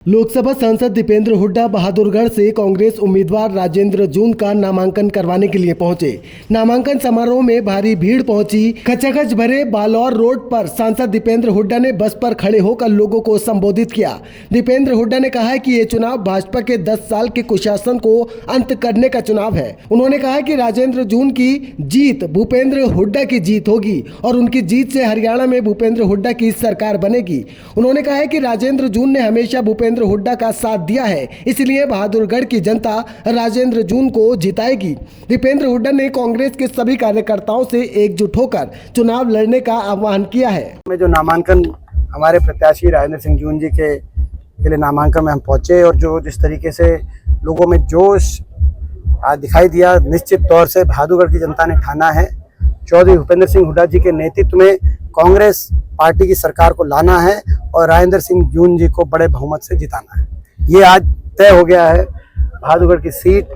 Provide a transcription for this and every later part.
लोकसभा सांसद दीपेंद्र हुड्डा बहादुरगढ़ से कांग्रेस उम्मीदवार राजेंद्र जून का नामांकन करवाने के लिए पहुंचे। नामांकन समारोह में भारी भीड़ पहुंची। खचाखच भरे बालौर रोड पर सांसद दीपेंद्र हुड्डा ने बस पर खड़े होकर लोगों को संबोधित किया। दीपेंद्र हुड्डा ने कहा कि ये चुनाव भाजपा के 10 साल के कुशासन को अंत करने का चुनाव है। उन्होंने कहा कि राजेंद्र जून की जीत भूपेंद्र हुड्डा की जीत होगी और उनकी जीत से हरियाणा में भूपेंद्र हुड्डा की सरकार बनेगी। उन्होंने कहा कि राजेंद्र जून ने हमेशा भूपेंद्र हुड्डा का साथ दिया है, इसलिए बहादुरगढ़ की जनता राजेंद्र जून को जिताएगी। दीपेंद्र हुड्डा ने कांग्रेस के सभी कार्यकर्ताओं से एकजुट होकर चुनाव लड़ने का आह्वान किया है। में जो नामांकन हमारे प्रत्याशी राजेंद्र सिंह जून जी के लिए नामांकन में हम पहुंचे और जो जिस तरीके से लोगों में जोश दिखाई दिया, निश्चित तौर से बहादुरगढ़ की जनता ने ठाना है चौधरी भूपेंद्र सिंह हुड्डा जी के नेतृत्व में कांग्रेस पार्टी की सरकार को लाना है और राजेंद्र सिंह जून जी को बड़े बहुमत से जिताना है। ये आज तय हो गया है। बहादुरगढ़ की सीट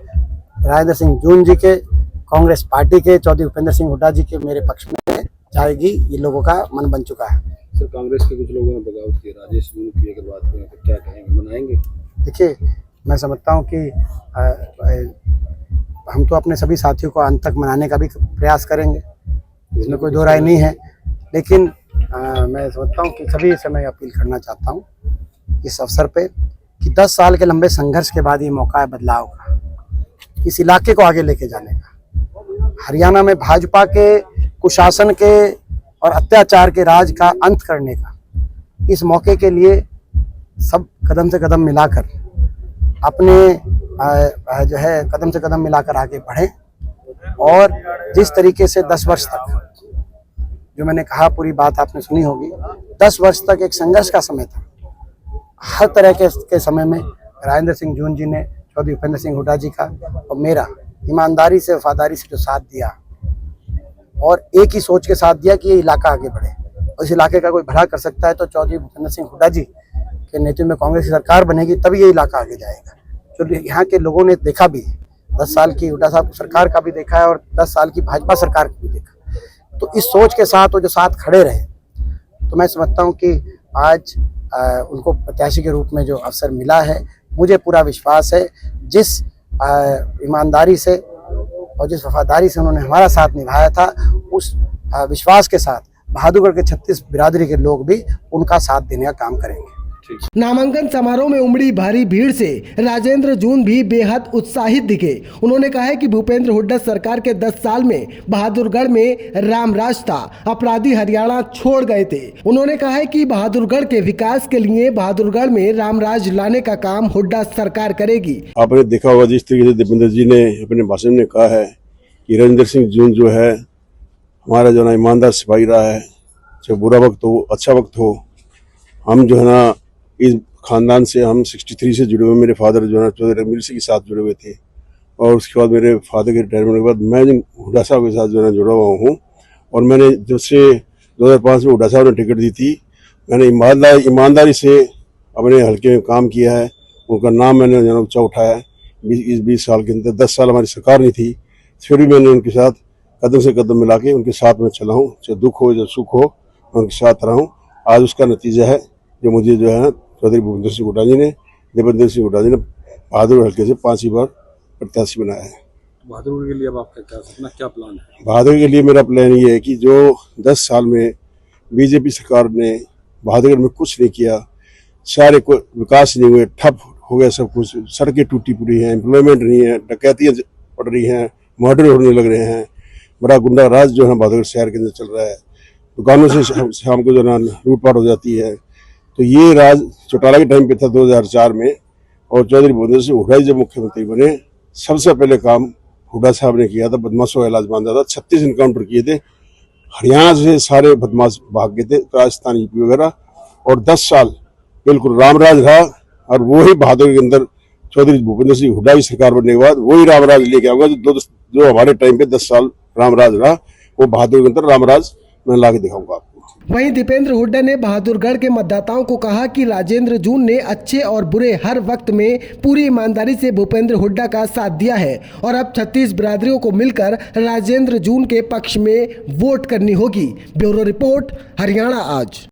राजेंद्र सिंह जून जी के, कांग्रेस पार्टी के, चौधरी भूपेंद्र सिंह हुड्डा जी के मेरे पक्ष में जाएगी। ये लोगों का मन बन चुका है। सर, कांग्रेस के कुछ लोगों ने बगावत की, राजेश जून की अगर बात करें तो क्या कहेंगे, मनाएंगे? देखिए, मैं समझता हूँ कि हम तो अपने सभी साथियों को अंत तक मनाने का भी प्रयास करेंगे, इसमें कोई दो राय नहीं है। लेकिन मैं समझता हूँ कि सभी से मैं अपील करना चाहता हूँ इस अवसर पे कि 10 साल के लंबे संघर्ष के बाद ये मौका है बदलाव का, इस इलाके को आगे लेके जाने का, हरियाणा में भाजपा के कुशासन के और अत्याचार के राज का अंत करने का। इस मौके के लिए सब कदम से कदम मिलाकर अपने जो है कदम से कदम मिलाकर आगे बढ़ें और जिस तरीके से 10 वर्ष तक, जो मैंने कहा पूरी बात आपने सुनी होगी, 10 वर्ष तक एक संघर्ष का समय था। हर तरह के समय में राजेंद्र सिंह जून जी ने चौधरी भूपेंद्र सिंह हुड्डा जी का और मेरा ईमानदारी से, वफादारी से जो साथ दिया और एक ही सोच के साथ दिया कि ये इलाका आगे बढ़े और इस इलाके का कोई भला कर सकता है तो चौधरी भूपेंद्र सिंह हुड्डा जी के नेतृत्व में कांग्रेस की सरकार बनेगी, तभी ये इलाका आगे जाएगा। जो यहाँ के लोगों ने देखा भी, 10 साल की हुड्डा साहब सरकार का भी देखा है और 10 साल की भाजपा सरकार का भी देखा, तो इस सोच के साथ वो जो साथ खड़े रहे, तो मैं समझता हूँ कि आज उनको प्रत्याशी के रूप में जो अवसर मिला है, मुझे पूरा विश्वास है जिस ईमानदारी से और जिस वफादारी से उन्होंने हमारा साथ निभाया था, उस विश्वास के साथ बहादुरगढ़ के 36 बिरादरी के लोग भी उनका साथ देने का काम करेंगे। नामांकन समारोह में उमड़ी भारी भीड़ से राजेंद्र जून भी बेहद उत्साहित दिखे। उन्होंने कहा है कि भूपेंद्र हुड्डा सरकार के 10 साल में बहादुरगढ़ में रामराज था, अपराधी हरियाणा छोड़ गए थे। उन्होंने कहा है कि बहादुरगढ़ के विकास के लिए बहादुरगढ़ में रामराज लाने का काम हुड्डा सरकार करेगी। आपने देखा होगा जिस तरीके से दीपेंद्र जी ने अपने भाषण में कहा है कि राजेंद्र सिंह जून जो है हमारा जो है ना ईमानदार सिपाही रहा है, चाहे बुरा वक्त हो अच्छा वक्त हो। हम जो है ना इस खानदान से, हम 63 से जुड़े हुए, मेरे फादर जो है चौधरी रघुवीर सिंह के साथ जुड़े हुए थे और उसके बाद मेरे फादर के रिटायरमेंट के बाद मैं हुड्डा साहब के साथ जो है जुड़ा हुआ हूँ। और मैंने जब से 2005 में हुड्डा साहब ने टिकट दी थी, मैंने ईमानदारी से अपने हल्के में काम किया है। उनका नाम मैंने जो ऊँचा उठाया है। 20 साल के अंदर 10 साल हमारी सरकार नहीं थी, फिर भी मैंने उनके साथ कदम से कदम मिला के उनके साथ में चला हूँ। चाहे दुख हो चाहे सुख हो, मैं उनके साथ रहा हूँ। आज उसका नतीजा है जो मुझे जो है चौधरी भूपेंद्र सिंह हुड्डा जी ने, दीपेंद्र सिंह हुड्डा जी ने बहादुरगढ़ हल्के से 5 बार प्रत्याशी बनाया है। बहादुरगढ़ के लिए अब आपका क्या प्लान है? बहादुरगढ़ के लिए मेरा प्लान ये है कि जो 10 साल में बीजेपी सरकार ने बहादुरगढ़ में कुछ नहीं किया, सारे को विकास नहीं हुए, ठप हो गया सब कुछ, सड़कें टूटी पड़ी हैं, एम्प्लॉयमेंट नहीं है, डकैतियाँ पड़ रही हैं, मर्डर होने लग रहे हैं, बड़ा गुंडा राज जो है बहादुरगढ़ शहर के अंदर चल रहा है, दुकानों से शाम को जो है लूटपाट हो जाती है। तो ये राज चौटाला के टाइम पे था 2004 में, और चौधरी भूपेंद्र सिंह हुड्डा जब मुख्यमंत्री बने, सबसे पहले काम हुड्डा साहब ने किया था, बदमाशों का इलाज बांधा था। 36 इनकाउंटर किए थे, हरियाणा से सारे बदमाश भाग गए थे, राजस्थान यूपी वगैरह, और 10 साल बिल्कुल रामराज रहा। और वही बहादुर के अंदर चौधरी भूपेंद्र सिंह हुड्डा की सरकार बनने के बाद वही रामराज लेके आऊंगा जो हमारे टाइम पे 10 साल रामराज रहा, वो बहादुर के अंदर रामराज मैं ला के दिखाऊंगा आपको। वहीं दीपेंद्र हुड्डा ने बहादुरगढ़ के मतदाताओं को कहा कि राजेंद्र जून ने अच्छे और बुरे हर वक्त में पूरी ईमानदारी से भूपेंद्र हुड्डा का साथ दिया है और अब 36 बिरादरियों को मिलकर राजेंद्र जून के पक्ष में वोट करनी होगी। ब्यूरो रिपोर्ट, हरियाणा आज।